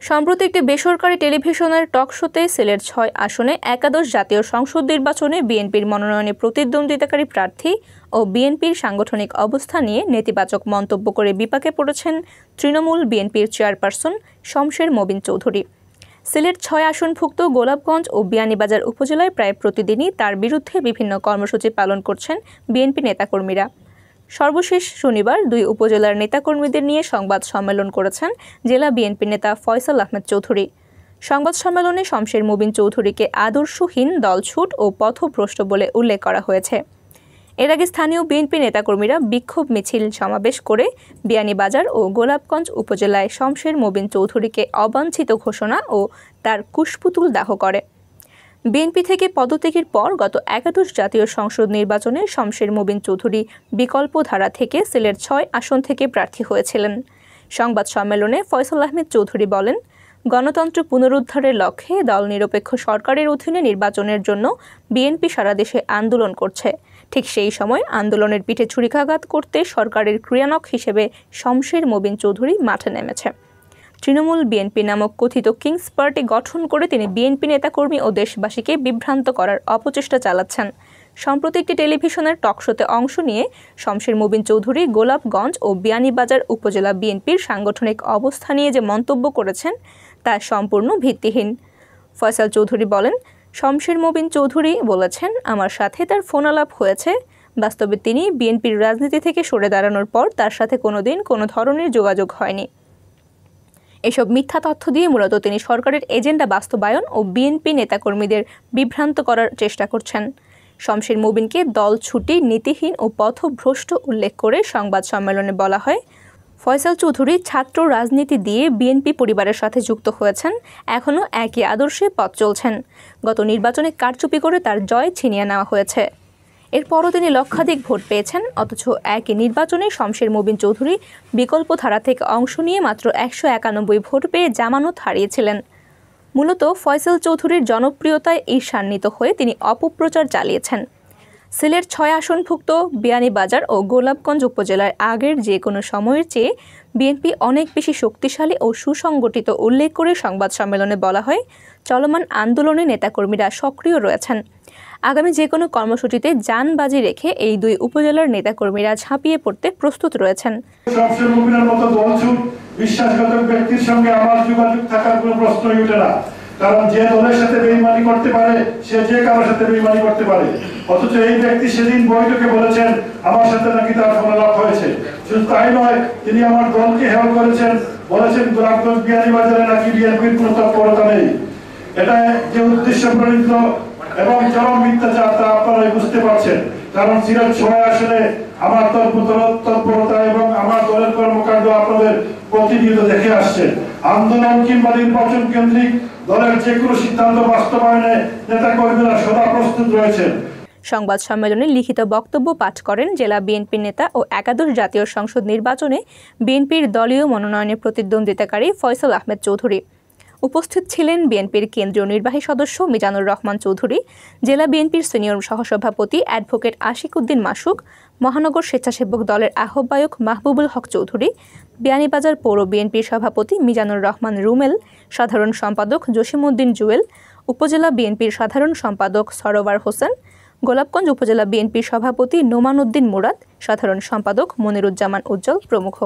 সম্প্রতি একটি বেসরকারি টেলিভিশনের টক শোতে সিলেট ৬ আসনে একাদশ জাতীয় সংসদ নির্বাচনে বিএনপির মনোনয়নে প্রতিদ্বন্দ্বিতাকারী প্রার্থী ও বিএনপির সাংগঠনিক অবস্থা নিয়ে নেতিবাচক মন্তব্য করে বিপাকে পড়েছেন তৃণমূল বিএনপির চেয়ারপারসন শমশের মোবিন চৌধুরী। সিলেট ৬ আসনভুক্ত গোলাপগঞ্জ ও বিয়ানীবাজার উপজেলায় প্রায় প্রতিদিনই তার বিরুদ্ধে বিভিন্ন কর্মসূচি পালন করছেন বিএনপি নেতাকর্মীরা। সর্বশেষ শনিবার দুই উপজেলার নেতাকর্মীদের নিয়ে সংবাদ সম্মেলন করেছেন জেলা বিএনপি নেতা ফয়সাল আহমেদ চৌধুরী। সংবাদ সম্মেলনে শমশের মোবিন চৌধুরীকে আদর্শহীন, দলছুট ও পথভ্রষ্ট বলে উল্লেখ করা হয়েছে। এর আগে স্থানীয় বিএনপি নেতাকর্মীরা বিক্ষোভ মিছিল সমাবেশ করে বিয়ানীবাজার ও গোলাপগঞ্জ উপজেলায় শমশের মোবিন চৌধুরীকে অবাঞ্ছিত ঘোষণা ও তার কুশপুতুল দাহ করে। বিএনপি থেকে পদত্যাগের পর গত একাদশ জাতীয় সংসদ নির্বাচনে শমশের মোবিন চৌধুরী বিকল্প ধারা থেকে সিলেট ৬ আসন থেকে প্রার্থী হয়েছিলেন। সংবাদ সম্মেলনে ফয়সাল আহমেদ চৌধুরী বলেন, গণতন্ত্র পুনরুদ্ধারের লক্ষ্যে দল নিরপেক্ষ সরকারের অধীনে নির্বাচনের জন্য বিএনপি সারা দেশে আন্দোলন করছে। ঠিক সেই সময় আন্দোলনের পিঠে ছুরিকাঘাত করতে সরকারের ক্রিয়ানক হিসেবে শমশের মোবিন চৌধুরী মাঠে নেমেছে। তৃণমূল বিএনপি নামক কথিত কিংস পার্টি গঠন করে তিনি বিএনপি নেতাকর্মী ও দেশবাসীকে বিভ্রান্ত করার অপচেষ্টা চালাচ্ছেন। সম্প্রতি একটি টেলিভিশনের টকশোতে অংশ নিয়ে শমশের মোবিন চৌধুরী গোলাপগঞ্জ ও বিয়ানীবাজার উপজেলা বিএনপির সাংগঠনিক অবস্থা নিয়ে যে মন্তব্য করেছেন তা সম্পূর্ণ ভিত্তিহীন। ফয়সাল চৌধুরী বলেন, শমশের মোবিন চৌধুরী বলেছেন, আমার সাথে তার ফোনালাপ হয়েছে। বাস্তবে তিনি বিএনপির রাজনীতি থেকে সরে দাঁড়ানোর পর তার সাথে কোনোদিন কোনো ধরনের যোগাযোগ হয়নি। এসব মিথ্যা তথ্য দিয়ে মূলত তিনি সরকারের এজেন্ডা বাস্তবায়ন ও বিএনপি নেতাকর্মীদের বিভ্রান্ত করার চেষ্টা করছেন। শমশের মোবিনকে দলছুটি, নীতিহীন ও পথভ্রষ্ট উল্লেখ করে সংবাদ সম্মেলনে বলা হয়, ফয়সাল চৌধুরী ছাত্র রাজনীতি দিয়ে বিএনপি পরিবারের সাথে যুক্ত হয়েছেন, এখনও একই আদর্শে পথ চলছেন। গত নির্বাচনে কারচুপি করে তার জয় ছিনিয়ে নেওয়া হয়েছে। এরপরও তিনি লক্ষাধিক ভোট পেয়েছেন, অথচ একই নির্বাচনে শমশের মোবিন চৌধুরী বিকল্প ধারা থেকে অংশ নিয়ে মাত্র ১৯১ ভোট পেয়ে জামানত হারিয়েছিলেন। মূলত ফয়সাল চৌধুরীর জনপ্রিয়তায় ঈর্ষান্বিত হয়ে তিনি অপপ্রচার চালিয়েছেন। সিলেট ৬ আসনভুক্ত বিয়ানীবাজার ও গোলাপগঞ্জ উপজেলার আগের যে কোনো সময়ের চেয়ে বিএনপি অনেক বেশি শক্তিশালী ও সুসংগঠিত উল্লেখ করে সংবাদ সম্মেলনে বলা হয়, চলমান আন্দোলনে নেতাকর্মীরা সক্রিয় রয়েছেন। আগামী যে কোনো কর্মসূচিতে জান বাজি রেখে এই দুই উপজেলার নেতাকর্মীরা ঝাঁপিয়ে পড়তে প্রস্তুত রয়েছেন। বিশ্বাসঘাতক ব্যক্তির সঙ্গে আমার যোগাযোগ থাকার কোনো প্রশ্নই ওঠে না, কারণ যে দলের সাথে বেঈমানি করতে পারে সে যে কারোর সাথে বেঈমানি করতে পারে। অথচ এই ব্যক্তি সেদিন বৈঠকে বলেছেন আমার সাথে নাকি তার ফোনালাপ হয়েছে। শুধু তাই নয়, তিনি আমার দলকে হেয় করেছেন, বলেছেন গোলাপগঞ্জ বিয়ানীবাজারে নাকি বিএনপির কোনো তৎপরতা নেই। এটা যে উদ্দেশ্য প্রণীত এবং চরম মিথ্যাচার তা আপনারাই বুঝতে পারছেন, কারণ সিলেট ৬ আসনে আমার তৎপরতা এবং আমার দলের কর্মকাণ্ড আপনাদের প্রতিনিয়ত দেখে আসছেন। আন্দোলন কিংবা নির্বাচন কেন্দ্রিক দলের যে কোনো সিদ্ধান্ত বাস্তবায়নে নেতাকর্মীরা সদা প্রস্তুত রয়েছেন। সংবাদ সম্মেলনে লিখিত বক্তব্য পাঠ করেন জেলা বিএনপি নেতা ও একাদশ জাতীয় সংসদ নির্বাচনে বিএনপির দলীয় মনোনয়নে প্রতিদ্বন্দ্বিতাকারী ফয়সাল আহমেদ চৌধুরী। উপস্থিত ছিলেন বিএনপির কেন্দ্রীয় নির্বাহী সদস্য মিজানুর রহমান চৌধুরী, জেলা বিএনপির সিনিয়র সহসভাপতি অ্যাডভোকেট আশিক উদ্দিন মাসুক, মহানগর স্বেচ্ছাসেবক দলের আহ্বায়ক মাহবুবুল হক চৌধুরী, বিয়ানীবাজার পৌর বিএনপির সভাপতি মিজানুর রহমান রুমেল, সাধারণ সম্পাদক জসিমউদ্দিন জুয়েল, উপজেলা বিএনপির সাধারণ সম্পাদক সরোয়ার হোসেন, গোলাপগঞ্জ উপজেলা বিএনপির সভাপতি নোমান উদ্দিন মুরাদ, সাধারণ সম্পাদক মনিরুজ্জামান উজ্জ্বল প্রমুখ।